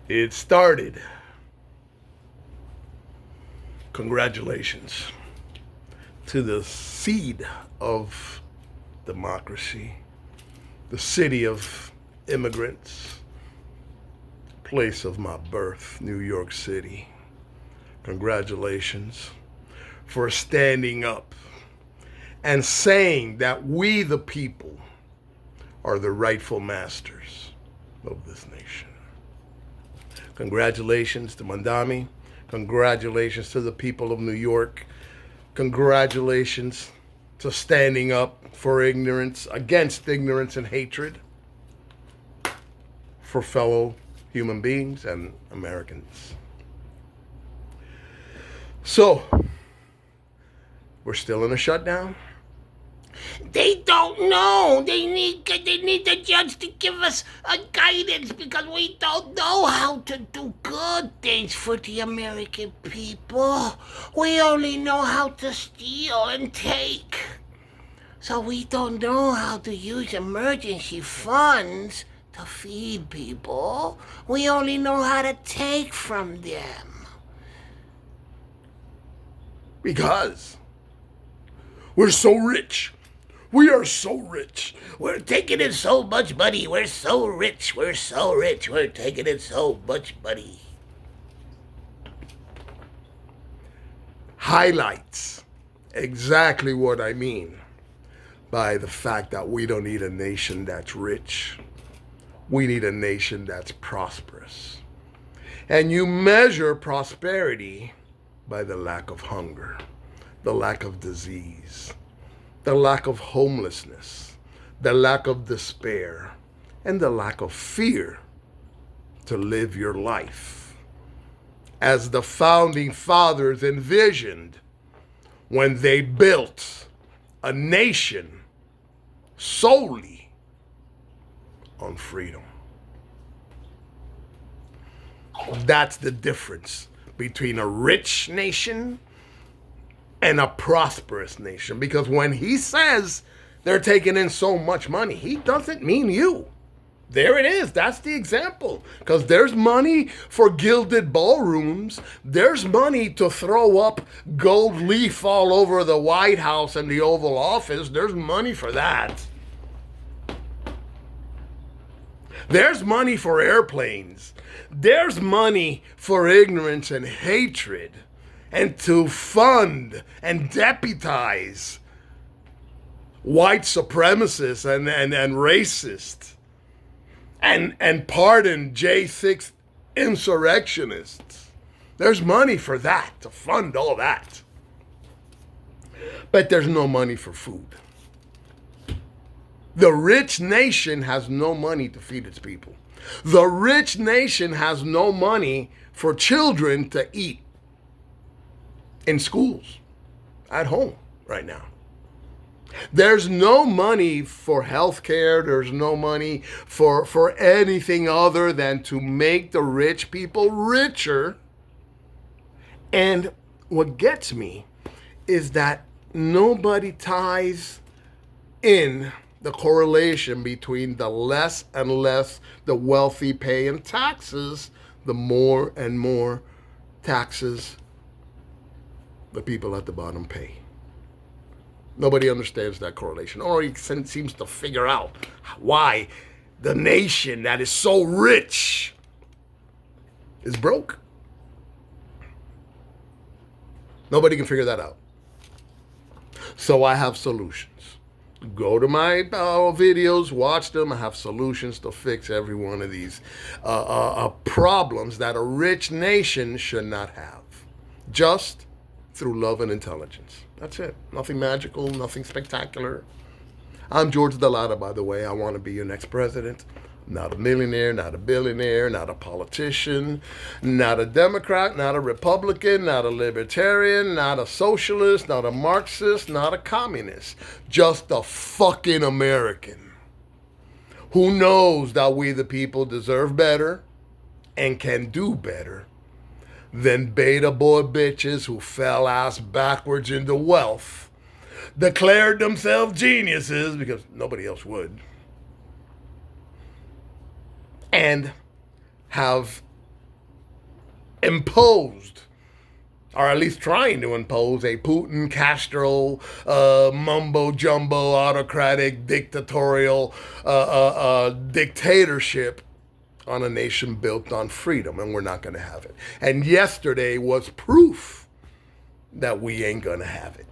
It started. Congratulations to the seed of democracy, the city of immigrants, place of my birth, New York City. Congratulations for standing up and saying that we, the people, are the rightful masters of this nation. Congratulations to Mandami. Congratulations to the people of New York. Congratulations to standing up for ignorance, against ignorance and hatred for fellow human beings and Americans. So, we're still in a shutdown? They don't know. They need the judge to give us a guidance because we don't know how to do good things for the American people. We only know how to steal and take. So we don't know how to use emergency funds to feed people. We only know how to take from them. Because we're so rich. We are so rich. We're taking in so much money. We're so rich. We're so rich. We're taking in so much money. Highlights exactly what I mean by the fact that we don't need a nation that's rich. We need a nation that's prosperous. And you measure prosperity by the lack of hunger, the lack of disease, the lack of homelessness, the lack of despair, and the lack of fear to live your life. As the founding fathers envisioned when they built a nation solely on freedom. That's the difference between a rich nation and a prosperous nation. Because when he says they're taking in so much money, he doesn't mean you. There it is. That's the example. Because there's money for gilded ballrooms. There's money to throw up gold leaf all over the White House and the Oval Office. There's money for that. There's money for airplanes. There's money for ignorance and hatred, and to fund and deputize white supremacists and racists, and pardon J6 insurrectionists. There's money for that, to fund all that. But there's no money for food. The rich nation has no money to feed its people. The rich nation has no money for children to eat in schools, at home right now. There's no money for health care. There's no money for anything other than to make the rich people richer. And what gets me is that nobody ties in the correlation between the less and less the wealthy pay in taxes, the more and more taxes the people at the bottom pay. Nobody understands that correlation, or he seems to figure out why the nation that is so rich is broke. Nobody can figure that out. So I have solutions. Go to my videos, watch them. I have solutions to fix every one of these problems that a rich nation should not have. Just through love and intelligence. That's it. Nothing magical, nothing spectacular. I'm George Delata, by the way. I want to be your next president. Not a millionaire, not a billionaire, not a politician, not a Democrat, not a Republican, not a libertarian, not a socialist, not a Marxist, not a communist. Just a fucking American who knows that we the people deserve better and can do better than beta boy bitches who fell ass backwards into wealth, declared themselves geniuses because nobody else would, and have imposed, or at least trying to impose, a Putin, Castro, mumbo jumbo, autocratic, dictatorial dictatorship on a nation built on freedom, and we're not going to have it. And yesterday was proof that we ain't going to have it.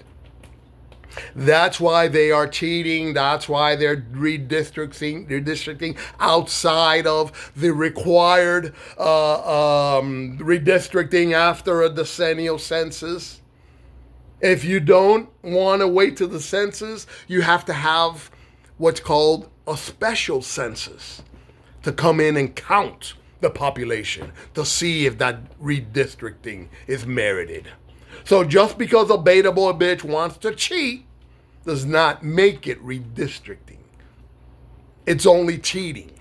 That's why they are cheating. That's why they're redistricting outside of the required redistricting after a decennial census. If you don't want to wait till the census, you have to have what's called a special census to come in and count the population to see if that redistricting is merited. So just because a beta boy bitch wants to cheat does not make it redistricting. It's only cheating.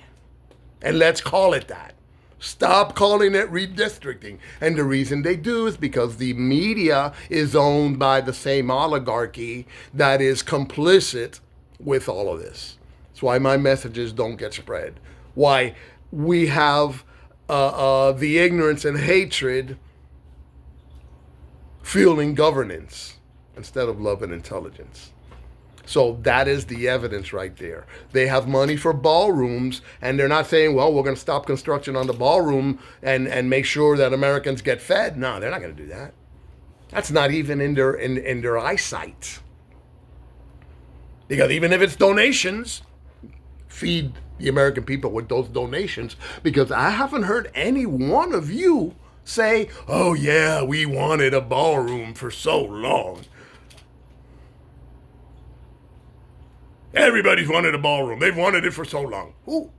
And let's call it that. Stop calling it redistricting. And the reason they do is because the media is owned by the same oligarchy that is complicit with all of this. That's why my messages don't get spread. Why we have the ignorance and hatred fueling governance instead of love and intelligence. So that is the evidence right there. They have money for ballrooms, and they're not saying, well, we're going to stop construction on the ballroom and make sure that Americans get fed. No, they're not going to do that. That's not even in their eyesight. Because even if it's donations, feed the American people with those donations, because I haven't heard any one of you say, oh yeah, we wanted a ballroom for so long. Everybody's wanted a ballroom. They've wanted it for so long. Who?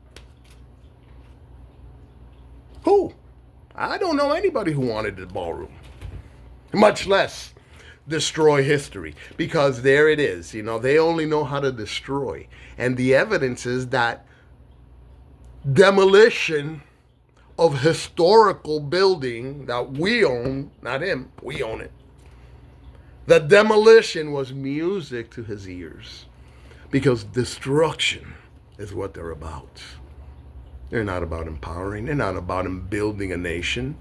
I don't know anybody who wanted the ballroom. Much less destroy history. Because there it is. You know, they only know how to destroy. And the evidence is that demolition of historical building that we own, not him, we own it. The demolition was music to his ears. Because destruction is what they're about. They're not about empowering. They're not about building a nation.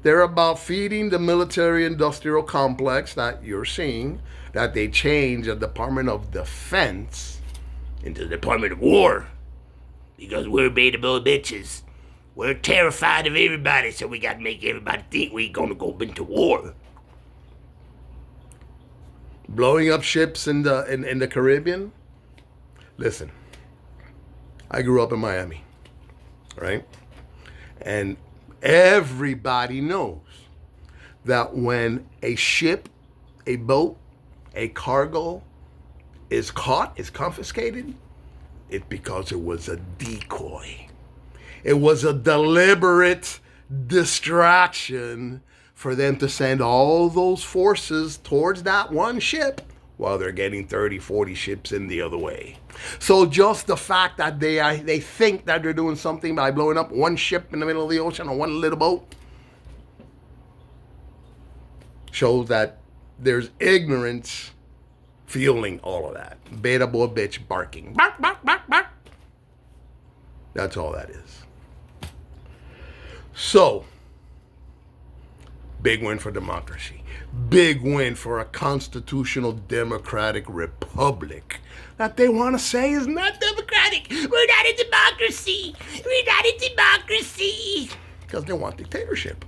They're about feeding the military-industrial complex that you're seeing, that they change the Department of Defense into the Department of War. Because we're beta boy bitches. We're terrified of everybody, so we gotta make everybody think we're gonna go into war. Blowing up ships in the Caribbean. Listen, I grew up in Miami, right? And everybody knows that when a ship, a boat, a cargo is caught, is confiscated, it's because it was a decoy. It was a deliberate distraction for them to send all those forces towards that one ship while they're getting 30, 40 ships in the other way. So just the fact that they think that they're doing something by blowing up one ship in the middle of the ocean or one little boat shows that there's ignorance fueling all of that. Beta boy bitch barking. Bark, bark, bark, bark. That's all that is. So, big win for democracy. Big win for a constitutional democratic republic that they want to say is not democratic. We're not a democracy. We're not a democracy. Because they want dictatorship.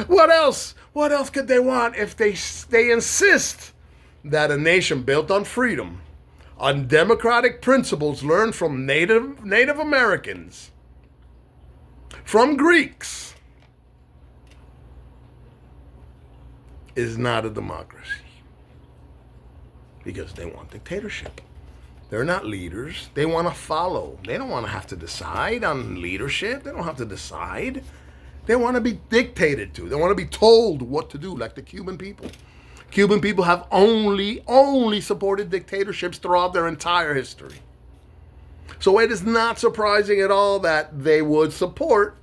What else? What else could they want if they insist that a nation built on freedom, on democratic principles learned from Native Americans, from Greeks, is not a democracy? Because they want dictatorship. They're not leaders. They want to follow. They don't want to have to decide on leadership. They don't have to decide. They want to be dictated to. They want to be told what to do, like the Cuban people. Cuban people have only supported dictatorships throughout their entire history. So it is not surprising at all that they would support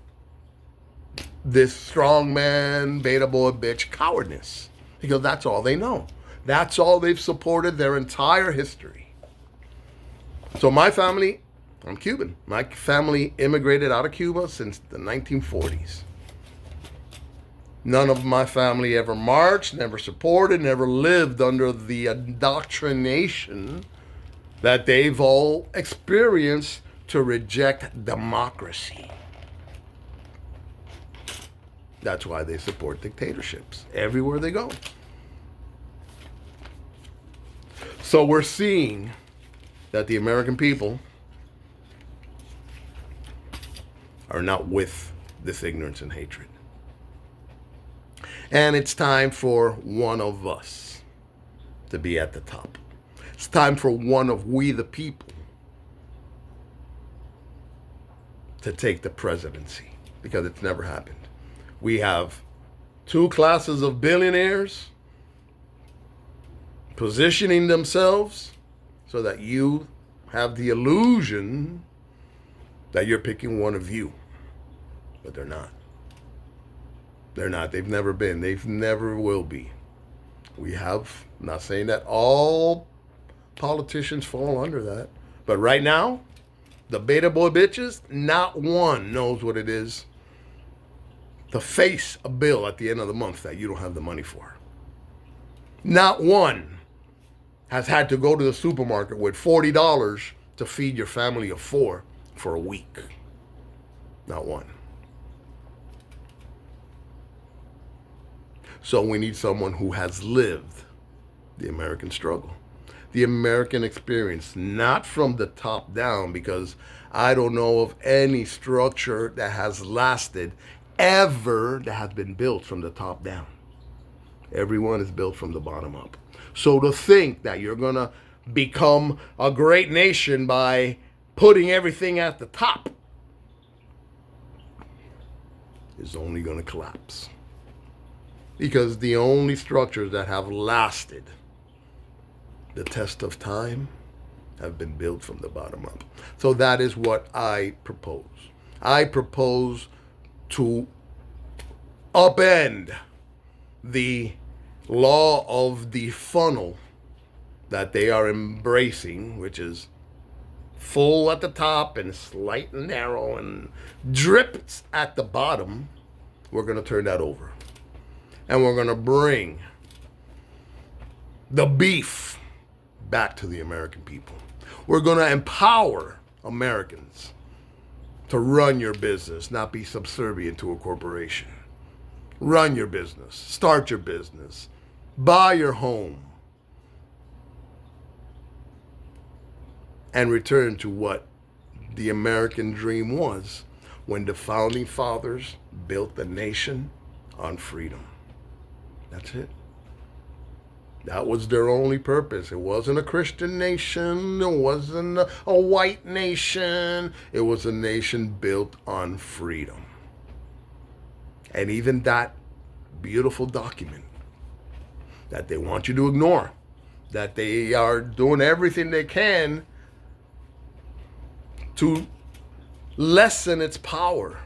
this strongman, beta boy, bitch cowardness. Because that's all they know. That's all they've supported their entire history. So my family, I'm Cuban. My family immigrated out of Cuba since the 1940s. None of my family ever marched, never supported, never lived under the indoctrination that they've all experienced to reject democracy. That's why they support dictatorships everywhere they go. So we're seeing that the American people are not with this ignorance and hatred. And it's time for one of us to be at the top. It's time for one of we the people to take the presidency, because it's never happened. We have two classes of billionaires positioning themselves so that you have the illusion that you're picking one of you. But they're not. They're not. They've never been. They never will be. We have, I'm not saying that all politicians fall under that, but right now, the beta boy bitches, not one knows what it is to face a bill at the end of the month that you don't have the money for. Not one has had to go to the supermarket with $40 to feed your family of four for a week. Not one. So we need someone who has lived the American struggle, the American experience, not from the top down, because I don't know of any structure that has lasted ever that has been built from the top down. Everyone is built from the bottom up. So to think that you're going to become a great nation by putting everything at the top is only going to collapse. Because the only structures that have lasted the test of time have been built from the bottom up. So that is what I propose. I propose to upend the law of the funnel that they are embracing, which is full at the top and slight and narrow and drips at the bottom. We're going to turn that over. And we're going to bring the beef back to the American people. We're going to empower Americans to run your business, not be subservient to a corporation. Run your business, start your business, buy your home, and return to what the American dream was when the founding fathers built the nation on freedom. That's it. That was their only purpose. It wasn't a Christian nation. It wasn't a white nation. It was a nation built on freedom. And even that beautiful document that they want you to ignore, that they are doing everything they can to lessen its power.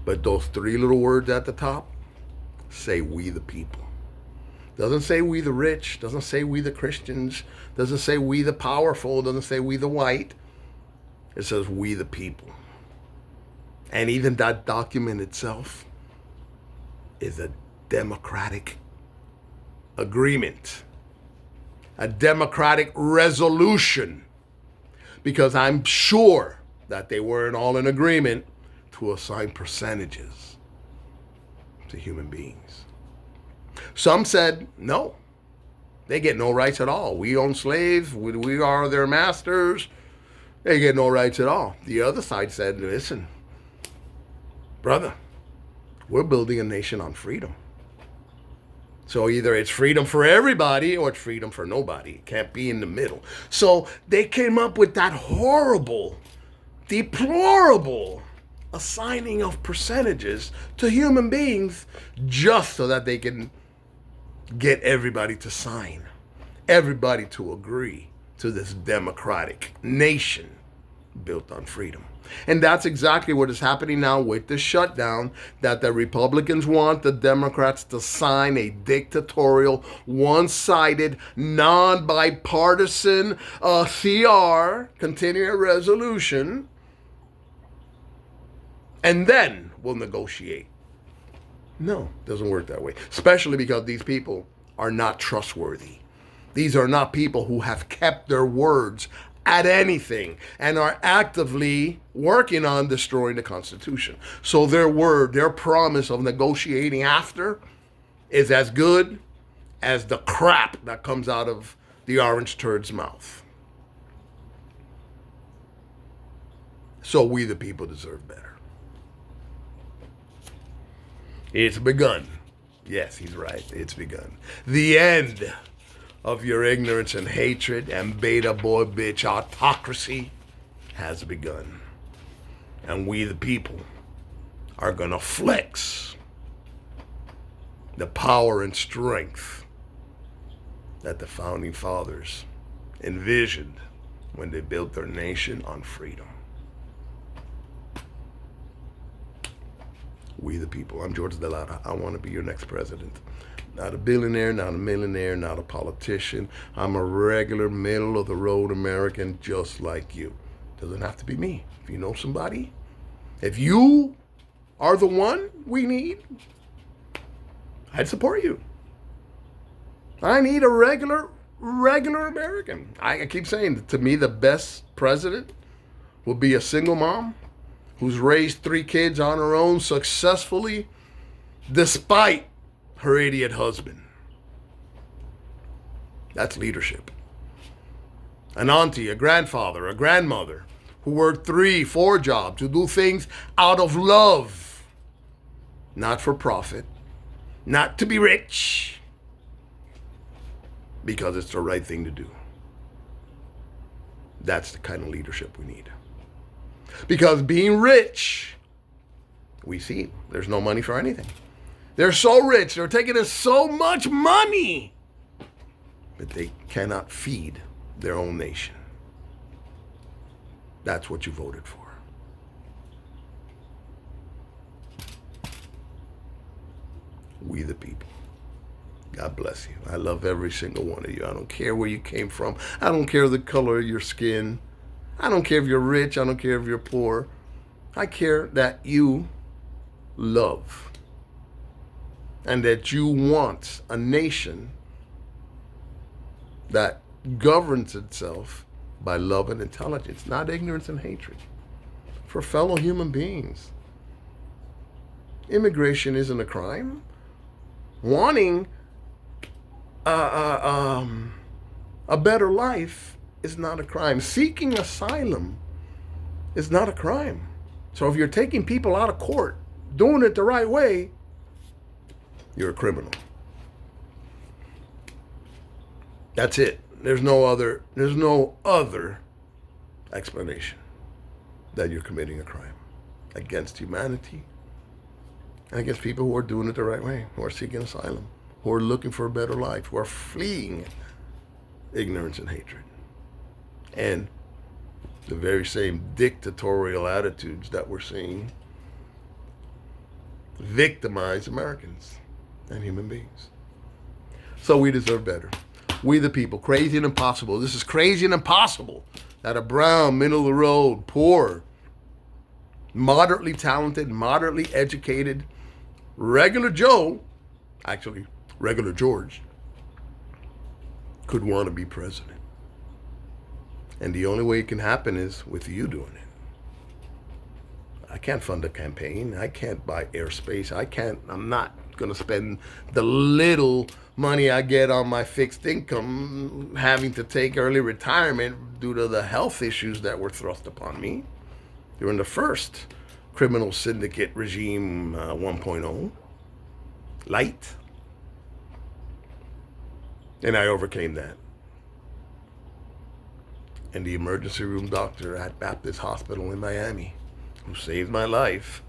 But those three little words at the top say we the people. Doesn't say we the rich, doesn't say we the Christians, doesn't say we the powerful, doesn't say we the white. It says we the people. And even that document itself is a democratic agreement, a democratic resolution, because I'm sure that they weren't all in agreement to assign percentages to human beings. Some said, no, they get no rights at all. We own slaves. We are their masters. They get no rights at all. The other side said, listen, brother, we're building a nation on freedom. So either it's freedom for everybody or it's freedom for nobody. It can't be in the middle. So they came up with that horrible, deplorable assigning of percentages to human beings just so that they can get everybody to sign, everybody to agree to this democratic nation built on freedom. And that's exactly what is happening now with the shutdown, that the Republicans want the Democrats to sign a dictatorial, one-sided, non-bipartisan CR, continuing resolution, and then we'll negotiate. No, it doesn't work that way. Especially because these people are not trustworthy. These are not people who have kept their words at anything and are actively working on destroying the Constitution. So their word, their promise of negotiating after is as good as the crap that comes out of the orange turd's mouth. So we the people deserve better. It's begun. Yes, he's right. It's begun. The end of your ignorance and hatred and beta boy bitch autocracy has begun. And we the people are gonna flex the power and strength that the founding fathers envisioned when they built their nation on freedom. We the people. I'm George DeLauda. I want to be your next president. Not a billionaire, not a millionaire, not a politician. I'm a regular middle-of-the-road American just like you. Doesn't have to be me. If you know somebody, if you are the one we need, I'd support you. I need a regular American. I keep saying, to me, the best president will be a single mom who's raised 3 kids on her own successfully, despite her idiot husband. That's leadership. An auntie, a grandfather, a grandmother who worked 3, 4 jobs to do things out of love, not for profit, not to be rich, because it's the right thing to do. That's the kind of leadership we need. Because being rich, we see there's no money for anything. They're so rich, they're taking in so much money, but they cannot feed their own nation. That's what you voted for. We the people. God bless you. I love every single one of you. I don't care where you came from. I don't care the color of your skin. I don't care if you're rich. I don't care if you're poor. I care that you love and that you want a nation that governs itself by love and intelligence, not ignorance and hatred for fellow human beings. Immigration isn't a crime. Wanting a better life is not a crime. Seeking asylum is not a crime. So if you're taking people out of court, doing it the right way, you're a criminal. That's it. There's no other explanation that you're committing a crime against humanity and against people who are doing it the right way, who are seeking asylum, who are looking for a better life, who are fleeing ignorance and hatred. And the very same dictatorial attitudes that we're seeing victimize Americans and human beings. So we deserve better. We the people, crazy and impossible. This is crazy and impossible that a brown, middle of the road, poor, moderately talented, moderately educated, regular Joe, actually regular George, could want to be president. And the only way it can happen is with you doing it. I can't fund a campaign. I can't buy airspace. I'm not going to spend the little money I get on my fixed income having to take early retirement due to the health issues that were thrust upon me during the first criminal syndicate regime 1.0, light. And I overcame that. And the emergency room doctor at Baptist Hospital in Miami, who saved my life,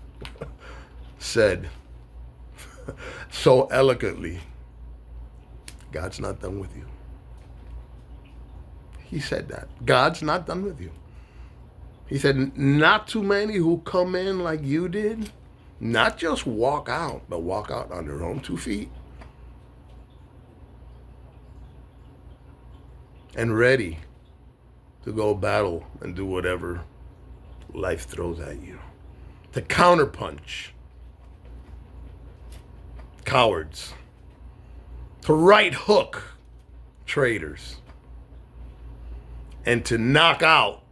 said so eloquently, God's not done with you. He said that. God's not done with you. He said, not too many who come in like you did, not just walk out, but walk out on their own 2 feet. And ready to go battle and do whatever life throws at you. To counterpunch cowards, to right hook traitors, and to knock out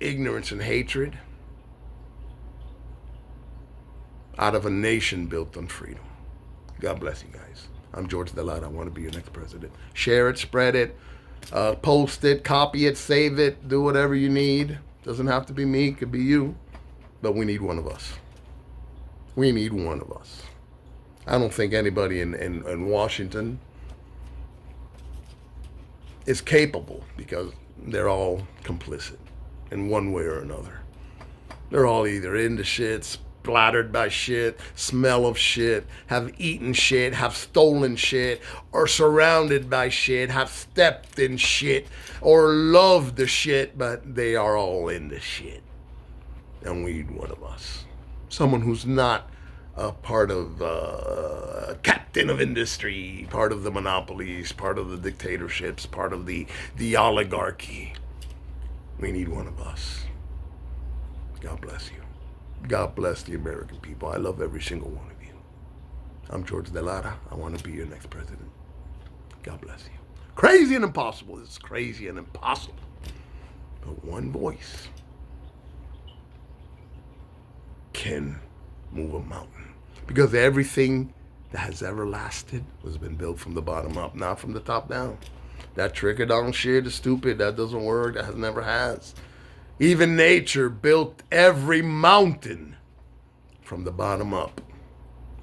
ignorance and hatred out of a nation built on freedom. God bless you guys. I'm George Delata. I want to be your next president. Share it, spread it, post it, copy it, save it, do whatever you need. Doesn't have to be me, it could be you. But we need one of us. We need one of us. I don't think anybody in Washington is capable, because they're all complicit in one way or another. They're all either into shit, splattered by shit, smell of shit, have eaten shit, have stolen shit, or surrounded by shit, have stepped in shit, or loved the shit, but they are all into shit. And we need one of us. Someone who's not a part of captain of industry, part of the monopolies, part of the dictatorships, part of the oligarchy. We need one of us. God bless you. God bless the American people. I love every single one of you. I'm George Delata. I want to be your next president. God bless you. Crazy and impossible. This is crazy and impossible. But one voice can move a mountain. Because everything that has ever lasted has been built from the bottom up, not from the top down. That trickle-down shit is stupid. That doesn't work. That never has. Even nature built every mountain from the bottom up,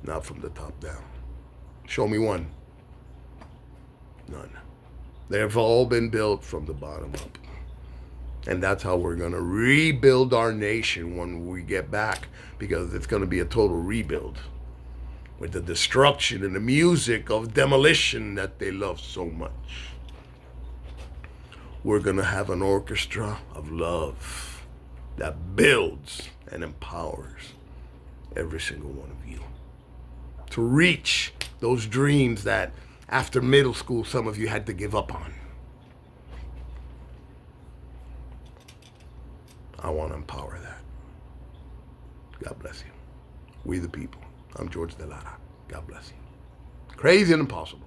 not from the top down. Show me one. None. They've all been built from the bottom up. And that's how we're going to rebuild our nation when we get back, because it's going to be a total rebuild with the destruction and the music of demolition that they love so much. We're going to have an orchestra of love that builds and empowers every single one of you to reach those dreams that after middle school some of you had to give up on. I want to empower that. God bless you. We the people. I'm George Delata. God bless you. Crazy and impossible.